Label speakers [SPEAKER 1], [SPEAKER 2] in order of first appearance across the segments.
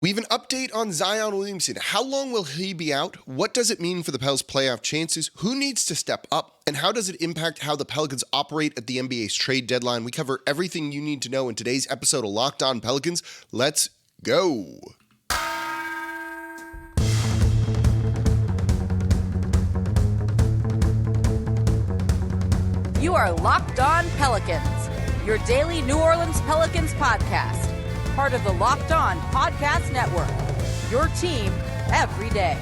[SPEAKER 1] We have an update on Zion Williamson. How long will he be out? What does it mean for the Pels' playoff chances? Who needs to step up? And how does it impact how the Pelicans operate at the NBA's trade deadline? We cover everything you need to know in today's episode of Locked On Pelicans. Let's go.
[SPEAKER 2] You are Locked On Pelicans, your daily New Orleans Pelicans podcast. Part of the Locked On Podcast Network, your team every day.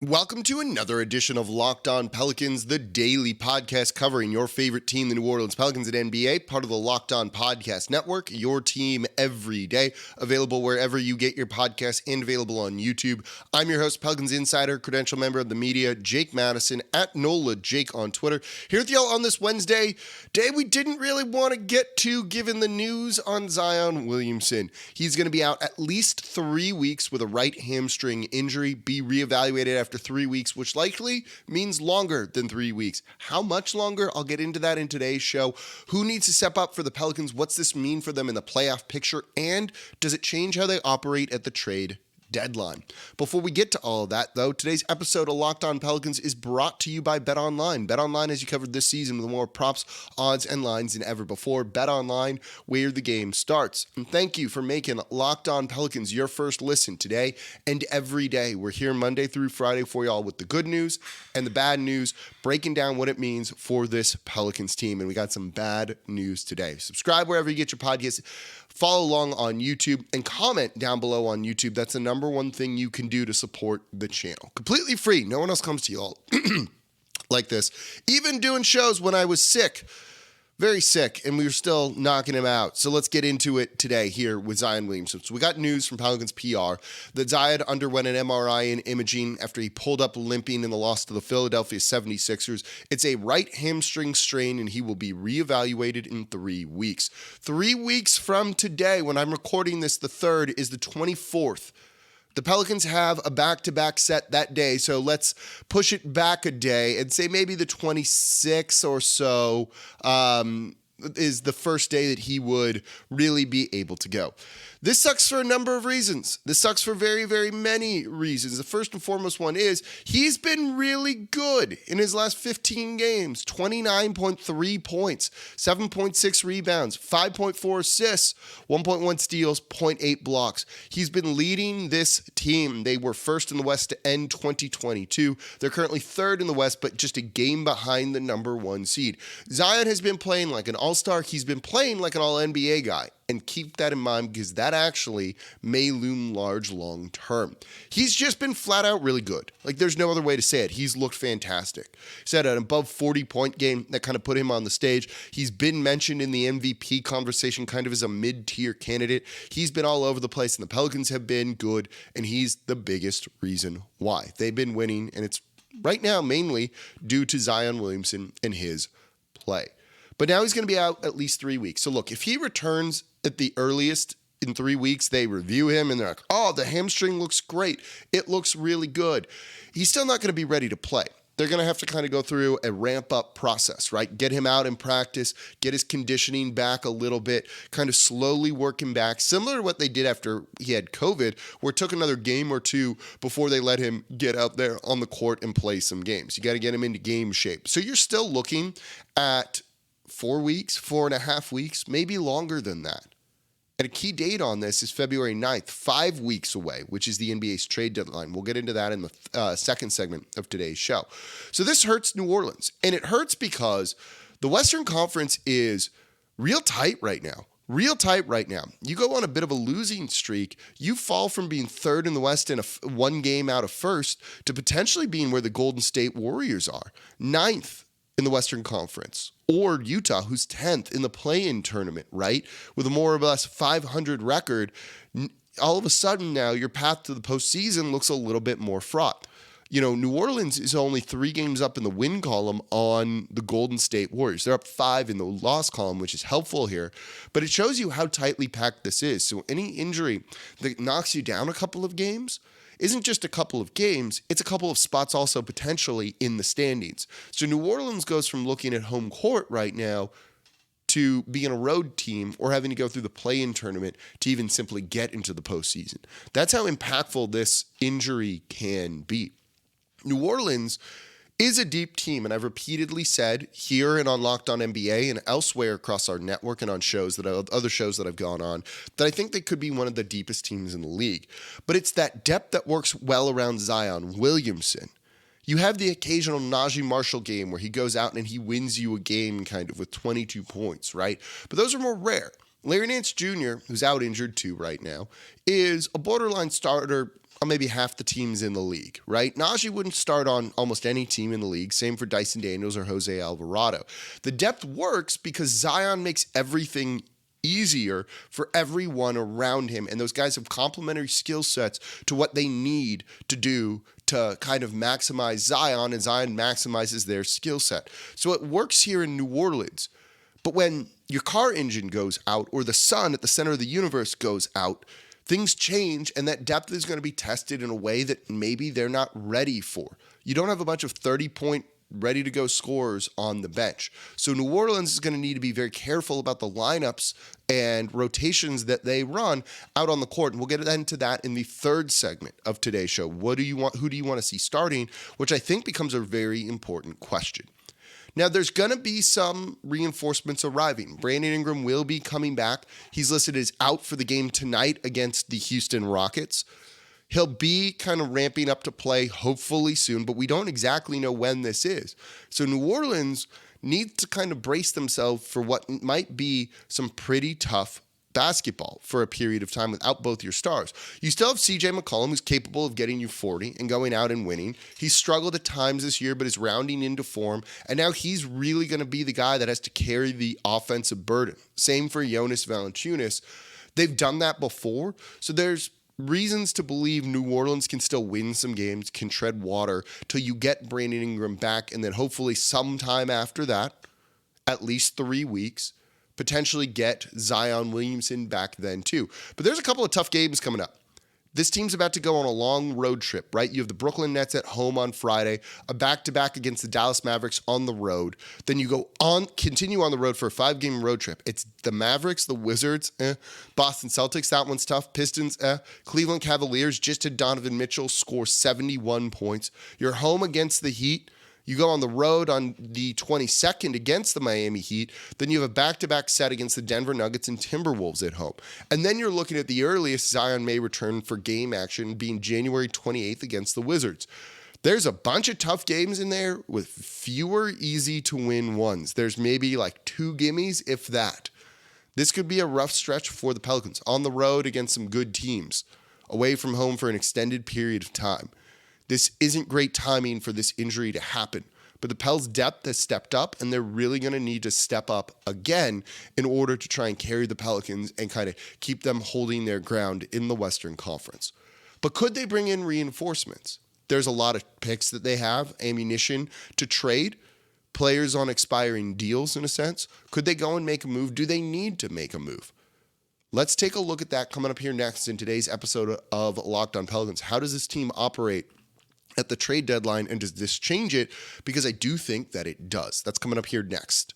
[SPEAKER 1] Welcome to another edition of Locked On Pelicans, the daily podcast covering your favorite team, the New Orleans Pelicans at NBA, part of the Locked On Podcast Network, your team every day, available wherever you get your podcasts and available on YouTube. I'm your host, Pelicans Insider, credential member of the media, Jake Madison, at NOLA Jake on Twitter. Here with y'all on this Wednesday, day we didn't really want to get to given the news on Zion Williamson. He's going to be out at least 3 weeks with a right hamstring injury, be reevaluated after 3 weeks, which likely means longer than 3 weeks. How much longer? I'll get into that in today's show. Who needs to step up for the Pelicans? What's this mean for them in the playoff picture? And does it change how they operate at the trade deadline? Before we get to all of that, though, today's episode of Locked On Pelicans is brought to you by BetOnline. BetOnline has you covered this season with more props, odds, and lines than ever before. BetOnline, where the game starts. And thank you for making Locked On Pelicans your first listen today and every day. We're here Monday through Friday for y'all with the good news and the bad news, breaking down what it means for this Pelicans team. And we got some bad news today. Subscribe wherever you get your podcasts. Follow along on YouTube and comment down below on YouTube. That's the number one thing you can do to support the channel. Completely free. No one else comes to you all like this. Even doing shows when I was sick, very sick, and we were still knocking him out. So let's get into it today here with Zion Williamson. So we got news from Pelicans PR that Zion underwent an MRI and imaging after he pulled up limping in the loss to the Philadelphia 76ers. It's a right hamstring strain, and he will be reevaluated in 3 weeks. 3 weeks from today, when I'm recording this, the 3rd is the 24th. The Pelicans have a back-to-back set that day, so let's push it back a day and say maybe the 26th or so is the first day that he would really be able to go. This sucks for a number of reasons. This sucks for very, very many reasons. The first and foremost one is he's been really good in his last 15 games. 29.3 points, 7.6 rebounds, 5.4 assists, 1.1 steals, 0.8 blocks. He's been leading this team. They were first in the West to end 2022. They're currently third in the West, but just a game behind the number one seed. Zion has been playing like an all-star. He's been playing like an all-NBA guy. And keep that in mind because that actually may loom large long term. He's just been flat out really good. Like there's no other way to say it. He's looked fantastic. He's had an above 40-point game that kind of put him on the stage. He's been mentioned in the MVP conversation kind of as a mid-tier candidate. He's been all over the place and the Pelicans have been good and he's the biggest reason why. They've been winning and it's right now mainly due to Zion Williamson and his play. But now he's going to be out at least 3 weeks. So look, if he returns at the earliest in 3 weeks, they review him and they're like, oh, the hamstring looks great. It looks really good. He's still not going to be ready to play. They're going to have to kind of go through a ramp up process, right? Get him out in practice, get his conditioning back a little bit, kind of slowly work him back, similar to what they did after he had COVID, where it took another game or two before they let him get out there on the court and play some games. You got to get him into game shape. So you're still looking at 4 weeks, 4.5 weeks, maybe longer than that. And a key date on this is February 9th, 5 weeks away, which is the NBA's trade deadline. We'll get into that in the second segment of today's show. So this hurts New Orleans. And it hurts because the Western Conference is real tight right now. Real tight right now. You go on a bit of a losing streak, you fall from being third in the West and one game out of first to potentially being where the Golden State Warriors are, 9th in the Western Conference, or Utah, who's 10th in the play-in tournament, right? With a more or less 500 record, all of a sudden now your path to the postseason looks a little bit more fraught. You know, New Orleans is only 3 games up in the win column on the Golden State Warriors. They're up 5 in the loss column, which is helpful here, but it shows you how tightly packed this is. So any injury that knocks you down a couple of games isn't just a couple of games, it's a couple of spots also potentially in the standings. So New Orleans goes from looking at home court right now to being a road team or having to go through the play-in tournament to even simply get into the postseason. That's how impactful this injury can be. New Orleans is a deep team, and I've repeatedly said here and on Locked On NBA and elsewhere across our network and on other shows that I've gone on, that I think they could be one of the deepest teams in the league. But it's that depth that works well around Zion Williamson. You have the occasional Najee Marshall game where he goes out and he wins you a game kind of with 22 points, right? But those are more rare. Larry Nance Jr., who's out injured too right now, is a borderline starter on maybe half the teams in the league, right? Najee wouldn't start on almost any team in the league. Same for Dyson Daniels or Jose Alvarado. The depth works because Zion makes everything easier for everyone around him, and those guys have complementary skill sets to what they need to do to kind of maximize Zion, and Zion maximizes their skill set. So it works here in New Orleans. But when your car engine goes out or the sun at the center of the universe goes out, things change, and that depth is going to be tested in a way that maybe they're not ready for. You don't have a bunch of 30-point ready-to-go scorers on the bench. So New Orleans is going to need to be very careful about the lineups and rotations that they run out on the court. And we'll get into that in the third segment of today's show. Who do you want to see starting? Which I think becomes a very important question. Now, there's going to be some reinforcements arriving. Brandon Ingram will be coming back. He's listed as out for the game tonight against the Houston Rockets. He'll be kind of ramping up to play hopefully soon, but we don't exactly know when this is. So New Orleans needs to kind of brace themselves for what might be some pretty tough basketball for a period of time without both your stars. You still have CJ McCollum, who's capable of getting you 40 and going out and winning. He's struggled at times this year, but is rounding into form. And now he's really going to be the guy that has to carry the offensive burden. Same for Jonas Valanciunas. They've done that before. So there's reasons to believe New Orleans can still win some games, can tread water till you get Brandon Ingram back. And then hopefully sometime after that, at least 3 weeks, potentially get Zion Williamson back then too. But there's a couple of tough games coming up. This team's about to go on a long road trip, right? You have the Brooklyn Nets at home on Friday, a back-to-back against the Dallas Mavericks on the road. Then you continue on the road for a 5-game road trip. It's the Mavericks, the Wizards, Boston Celtics, that one's tough. Pistons, Cleveland Cavaliers just had Donovan Mitchell score 71 points. You're home against the Heat. You go on the road on the 22nd against the Miami Heat. Then you have a back-to-back set against the Denver Nuggets and Timberwolves at home. And then you're looking at the earliest Zion may return for game action being January 28th against the Wizards. There's a bunch of tough games in there with fewer easy-to-win ones. There's maybe like 2 gimmies, if that. This could be a rough stretch for the Pelicans. On the road against some good teams. Away from home for an extended period of time. This isn't great timing for this injury to happen, but the Pels' depth has stepped up, and they're really going to need to step up again in order to try and carry the Pelicans and kind of keep them holding their ground in the Western Conference. But could they bring in reinforcements? There's a lot of picks that they have, ammunition to trade, players on expiring deals in a sense. Could they go and make a move? Do they need to make a move? Let's take a look at that coming up here next in today's episode of Locked On Pelicans. How does this team operate at the trade deadline, and does this change it? Because I do think that it does. That's coming up here next.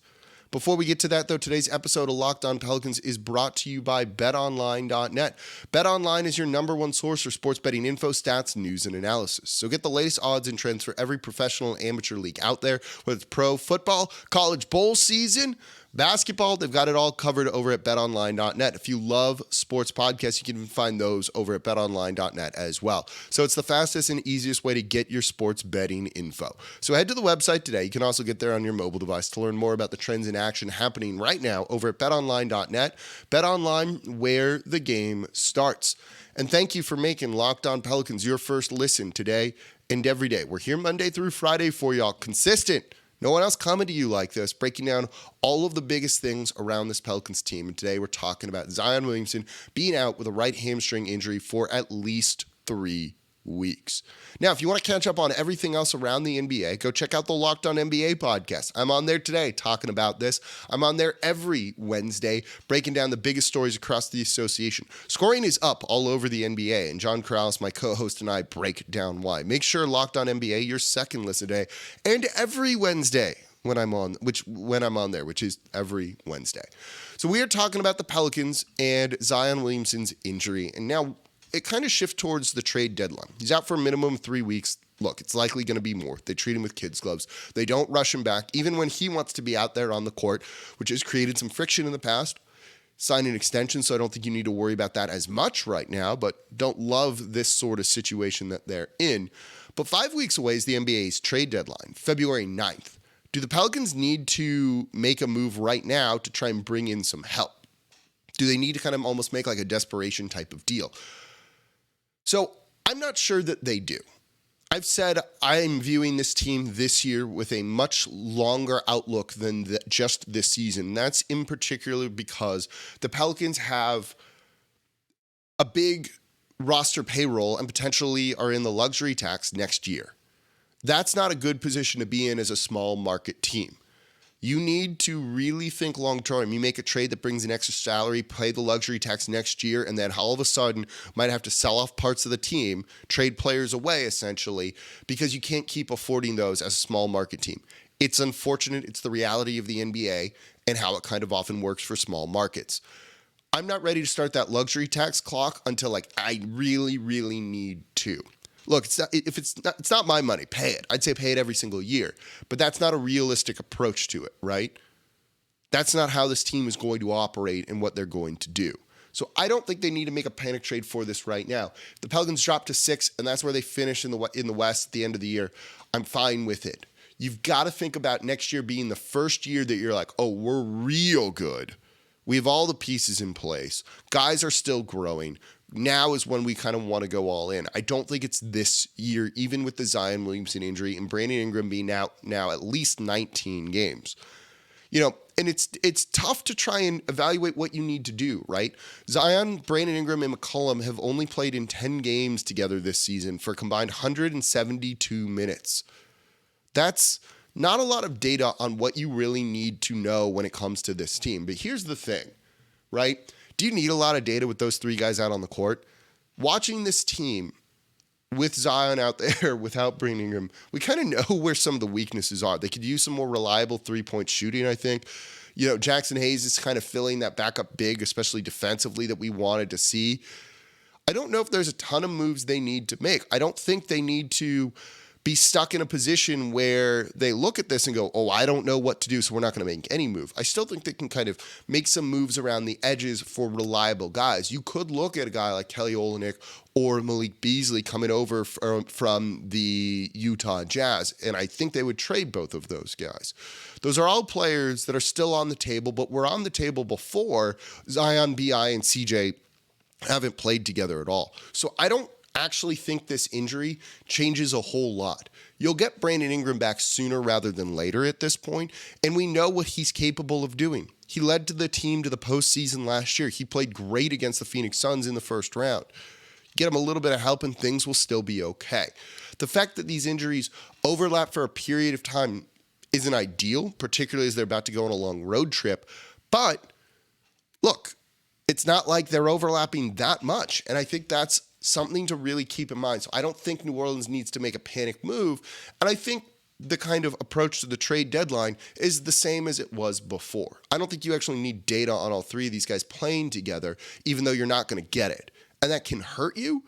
[SPEAKER 1] Before we get to that, though, today's episode of Locked On Pelicans is brought to you by BetOnline.net. BetOnline is your number one source for sports betting info, stats, news, and analysis. So get the latest odds and trends for every professional and amateur league out there, whether it's pro, football, college bowl season, basketball. They've got it all covered over at BetOnline.net. If you love sports podcasts, you can even find those over at BetOnline.net as well. So it's the fastest and easiest way to get your sports betting info. So head to the website today. You can also get there on your mobile device to learn more about the trends in action happening right now over at BetOnline.net. BetOnline, where the game starts. And thank you for making Locked On Pelicans your first listen today and every day. We're here Monday through Friday for y'all. Consistent. No one else coming to you like this, breaking down all of the biggest things around this Pelicans team. And today we're talking about Zion Williamson being out with a right hamstring injury for at least 3 weeks. Now, if you want to catch up on everything else around the NBA, go check out the Locked On NBA podcast. I'm on there today talking about this. I'm on there every Wednesday breaking down the biggest stories across the association. Scoring is up all over the NBA, and John Corrales, my co-host, and I break down why. Make sure Locked On NBA, your second listen today, and every Wednesday. when I'm on there, which is every Wednesday. So we are talking about the Pelicans and Zion Williamson's injury. And now it kind of shifts towards the trade deadline. He's out for a minimum of 3 weeks. Look, it's likely going to be more. They treat him with kids' gloves. They don't rush him back, even when he wants to be out there on the court, which has created some friction in the past. Signed an extension, so I don't think you need to worry about that as much right now, but don't love this sort of situation that they're in. But 5 weeks away is the NBA's trade deadline, February 9th. Do the Pelicans need to make a move right now to try and bring in some help? Do they need to kind of almost make like a desperation type of deal? So I'm not sure that they do. I've said I'm viewing this team this year with a much longer outlook than just this season. That's in particular because the Pelicans have a big roster payroll and potentially are in the luxury tax next year. That's not a good position to be in as a small market team. You need to really think long term. You make a trade that brings an extra salary, pay the luxury tax next year, and then all of a sudden might have to sell off parts of the team, trade players away essentially, because you can't keep affording those as a small market team. It's unfortunate. It's the reality of the NBA and how it kind of often works for small markets. I'm not ready to start that luxury tax clock until I really, really need to. Look, it's not my money. Pay it. I'd say pay it every single year. But that's not a realistic approach to it, right? That's not how this team is going to operate and what they're going to do. So I don't think they need to make a panic trade for this right now. The Pelicans drop to 6, and that's where they finish in the West at the end of the year. I'm fine with it. You've got to think about next year being the first year that you're like, oh, we're real good. We have all the pieces in place. Guys are still growing. Now is when we kind of want to go all in. I don't think it's this year, even with the Zion Williamson injury and Brandon Ingram being out now at least 19 games. And it's tough to try and evaluate what you need to do, right? Zion, Brandon Ingram, and McCollum have only played in 10 games together this season for a combined 172 minutes. That's not a lot of data on what you really need to know when it comes to this team. But here's the thing, right? Do you need a lot of data with those 3 guys out on the court? Watching this team with Zion out there without Brandon Ingram, we kind of know where some of the weaknesses are. They could use some more reliable three-point shooting, I think. Jackson Hayes is kind of filling that backup big, especially defensively, that we wanted to see. I don't know if there's a ton of moves they need to make. I don't think they need to be stuck in a position where they look at this and go, oh, I don't know what to do, so we're not going to make any move. I still think they can kind of make some moves around the edges for reliable guys. You could look at a guy like Kelly Olynyk or Malik Beasley coming over from the Utah Jazz, and I think they would trade both of those guys. Those are all players that are still on the table, but were on the table before Zion, B.I., and CJ haven't played together at all. So I don't actually think this injury changes a whole lot. You'll get Brandon Ingram back sooner rather than later at this point, and we know what he's capable of doing. He led the team to the postseason last year. He played great against the Phoenix Suns in the first round. Get him a little bit of help and things will still be okay. The fact that these injuries overlap for a period of time isn't ideal, particularly as they're about to go on a long road trip, but look, it's not like they're overlapping that much, and I think that's something to really keep in mind. So I don't think New Orleans needs to make a panic move. And I think the kind of approach to the trade deadline is the same as it was before. I don't think you actually need data on all 3 of these guys playing together, even though you're not going to get it. And that can hurt you,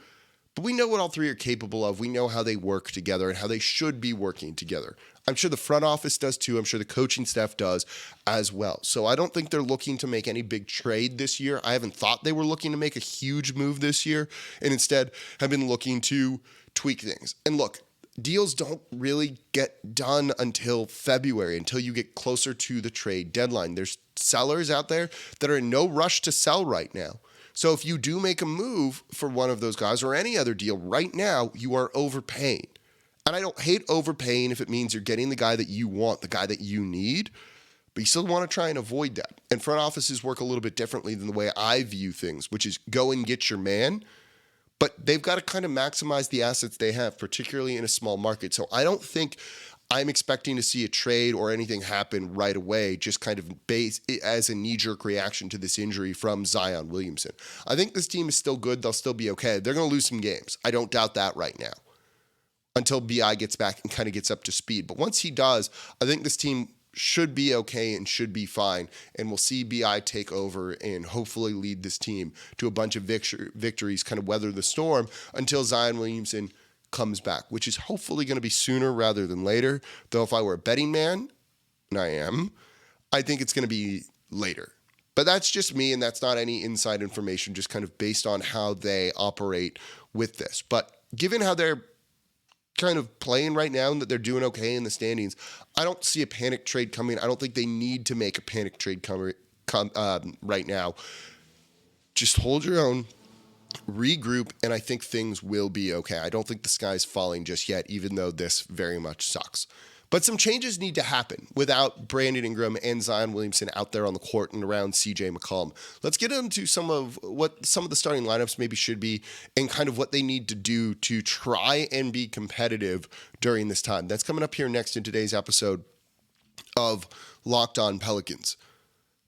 [SPEAKER 1] but we know what all 3 are capable of. We know how they work together and how they should be working together. I'm sure the front office does too. I'm sure the coaching staff does as well. So I don't think they're looking to make any big trade this year. I haven't thought they were looking to make a huge move this year, and instead have been looking to tweak things. And look, deals don't really get done until February, until you get closer to the trade deadline. There's sellers out there that are in no rush to sell right now. So if you do make a move for one of those guys or any other deal right now, you are overpaying. And I don't hate overpaying if it means you're getting the guy that you want, the guy that you need, but you still want to try and avoid that. And front offices work a little bit differently than the way I view things, which is go and get your man, but they've got to kind of maximize the assets they have, particularly in a small market. So I don't think I'm expecting to see a trade or anything happen right away, just kind of based as a knee-jerk reaction to this injury from Zion Williamson. I think this team is still good. They'll still be okay. They're going to lose some games. I don't doubt that right now, until B.I. gets back and kind of gets up to speed. But once he does, I think this team should be okay and should be fine. And we'll see BI take over and hopefully lead this team to a bunch of victories, kind of weather the storm until Zion Williamson comes back, which is hopefully going to be sooner rather than later. Though if I were a betting man, and I am, I think it's going to be later. But that's just me, and that's not any inside information, just kind of based on how they operate with this. But given how they're kind of playing right now and that they're doing okay in the standings, I don't see a panic trade coming. I don't think they need to make a panic trade right now. Just hold your own, regroup, and I think things will be okay. I don't think the sky's falling just yet, even though this very much sucks. But some changes need to happen without Brandon Ingram and Zion Williamson out there on the court and around CJ McCollum. Let's get into some of what some of the starting lineups maybe should be and kind of what they need to do to try and be competitive during this time. That's coming up here next in today's episode of Locked On Pelicans.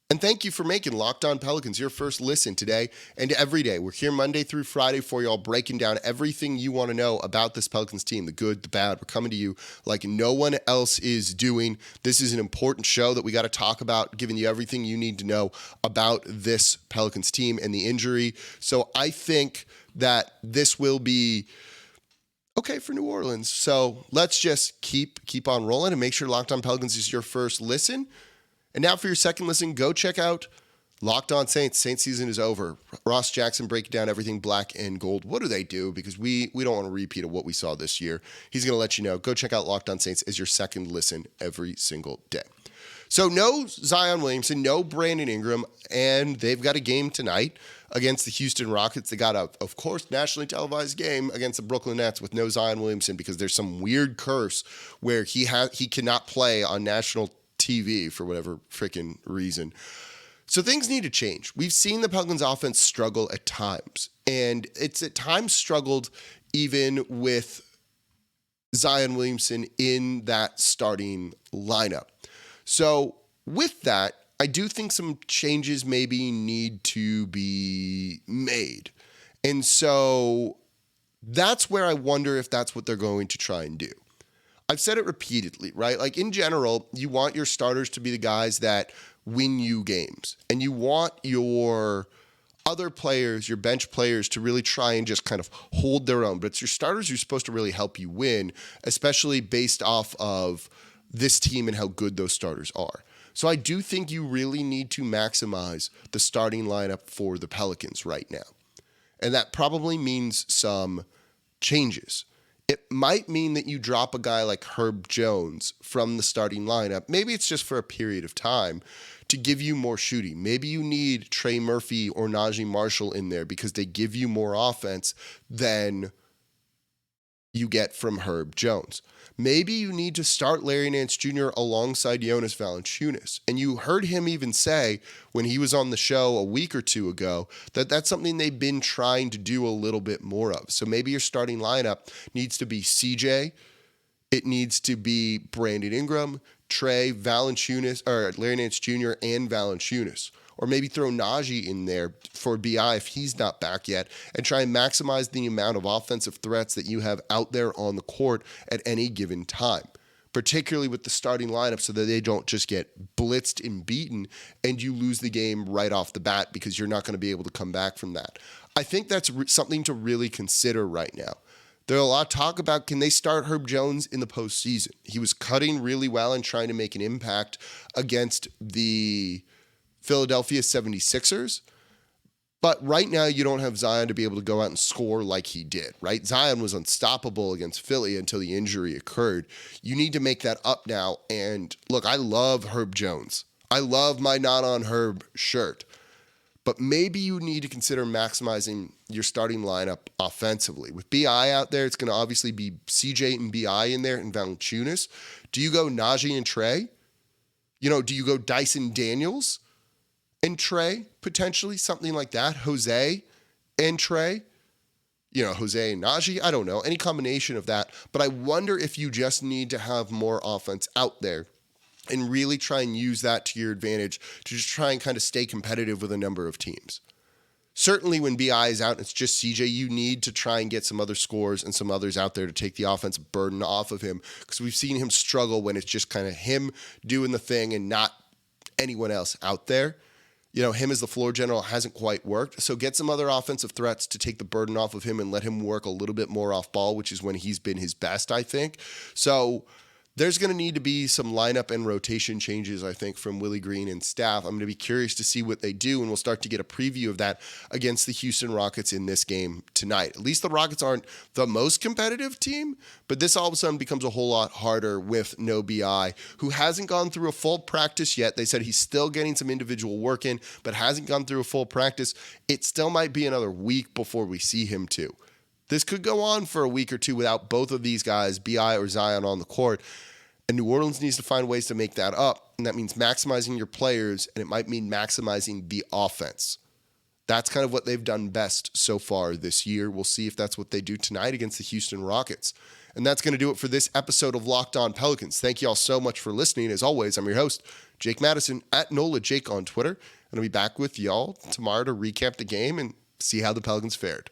[SPEAKER 1] And thank you for making Locked On Pelicans your first listen today and every day. We're here Monday through Friday for y'all, breaking down everything you want to know about this Pelicans team, the good, the bad. We're coming to you like no one else is doing. This is an important show that we got to talk about, giving you everything you need to know about this Pelicans team and the injury. So I think that this will be okay for New Orleans. So let's just keep on rolling and make sure Locked On Pelicans is your first listen. And now for your second listen, go check out Locked On Saints. Saints season is over. Ross Jackson breaking down everything black and gold. What do they do? Because we don't want to repeat of what we saw this year. He's going to let you know. Go check out Locked On Saints as your second listen every single day. So no Zion Williamson, no Brandon Ingram, and they've got a game tonight against the Houston Rockets. They got a, of course, nationally televised game against the Brooklyn Nets with no Zion Williamson because there's some weird curse where he cannot play on national TV for whatever freaking reason. So things need to change. We've seen the Pelicans offense struggle at times, and it's at times struggled even with Zion Williamson in that starting lineup. So with that, I do think some changes maybe need to be made. And so that's where I wonder if that's what they're going to try and do. I've said it repeatedly, right? Like in general, you want your starters to be the guys that win you games. And you want your other players, your bench players, to really try and just kind of hold their own. But it's your starters who's supposed to really help you win, especially based off of this team and how good those starters are. So I do think you really need to maximize the starting lineup for the Pelicans right now. And that probably means some changes. It might mean that you drop a guy like Herb Jones from the starting lineup. Maybe it's just for a period of time to give you more shooting. Maybe you need Trey Murphy or Najee Marshall in there because they give you more offense than you get from Herb Jones. Maybe you need to start Larry Nance Jr. alongside Jonas Valanciunas. And you heard him even say when he was on the show a week or two ago that that's something they've been trying to do a little bit more of. So maybe your starting lineup needs to be CJ. It needs to be Brandon Ingram, Trey, Valanciunas, or Larry Nance Jr. and Valanciunas. Or maybe throw Najee in there for BI if he's not back yet and try and maximize the amount of offensive threats that you have out there on the court at any given time, particularly with the starting lineup so that they don't just get blitzed and beaten and you lose the game right off the bat because you're not going to be able to come back from that. I think that's something to really consider right now. There's a lot of talk about, can they start Herb Jones in the postseason? He was cutting really well and trying to make an impact against the Philadelphia 76ers. But right now, you don't have Zion to be able to go out and score like he did, right? Zion was unstoppable against Philly until the injury occurred. You need to make that up now. And look, I love Herb Jones. I love my Not On Herb shirt. But maybe you need to consider maximizing your starting lineup offensively. With BI out there, it's going to obviously be CJ and BI in there and Valanciunas. Do you go Najee and Trey? Do you go Dyson Daniels and Trey, potentially, something like that? Jose and Trey? Jose and Najee? I don't know. Any combination of that. But I wonder if you just need to have more offense out there and really try and use that to your advantage to just try and kind of stay competitive with a number of teams. certainly when BI is out, it's just CJ, you need to try and get some other scores and some others out there to take the offense burden off of him, because we've seen him struggle when it's just kind of him doing the thing and not anyone else out there. Him as the floor general hasn't quite worked. So get some other offensive threats to take the burden off of him and let him work a little bit more off ball, which is when he's been his best, I think. So there's going to need to be some lineup and rotation changes, I think, from Willie Green and staff. I'm going to be curious to see what they do, and we'll start to get a preview of that against the Houston Rockets in this game tonight. At least the Rockets aren't the most competitive team, but this all of a sudden becomes a whole lot harder with no BI, who hasn't gone through a full practice yet. They said he's still getting some individual work in, but hasn't gone through a full practice. It still might be another week before we see him too. This could go on for a week or two without both of these guys, BI or Zion, on the court. And New Orleans needs to find ways to make that up. And that means maximizing your players, and it might mean maximizing the offense. That's kind of what they've done best so far this year. We'll see if that's what they do tonight against the Houston Rockets. And that's going to do it for this episode of Locked On Pelicans. Thank you all so much for listening. As always, I'm your host, Jake Madison, at NolaJake on Twitter. And I'll be back with y'all tomorrow to recap the game and see how the Pelicans fared.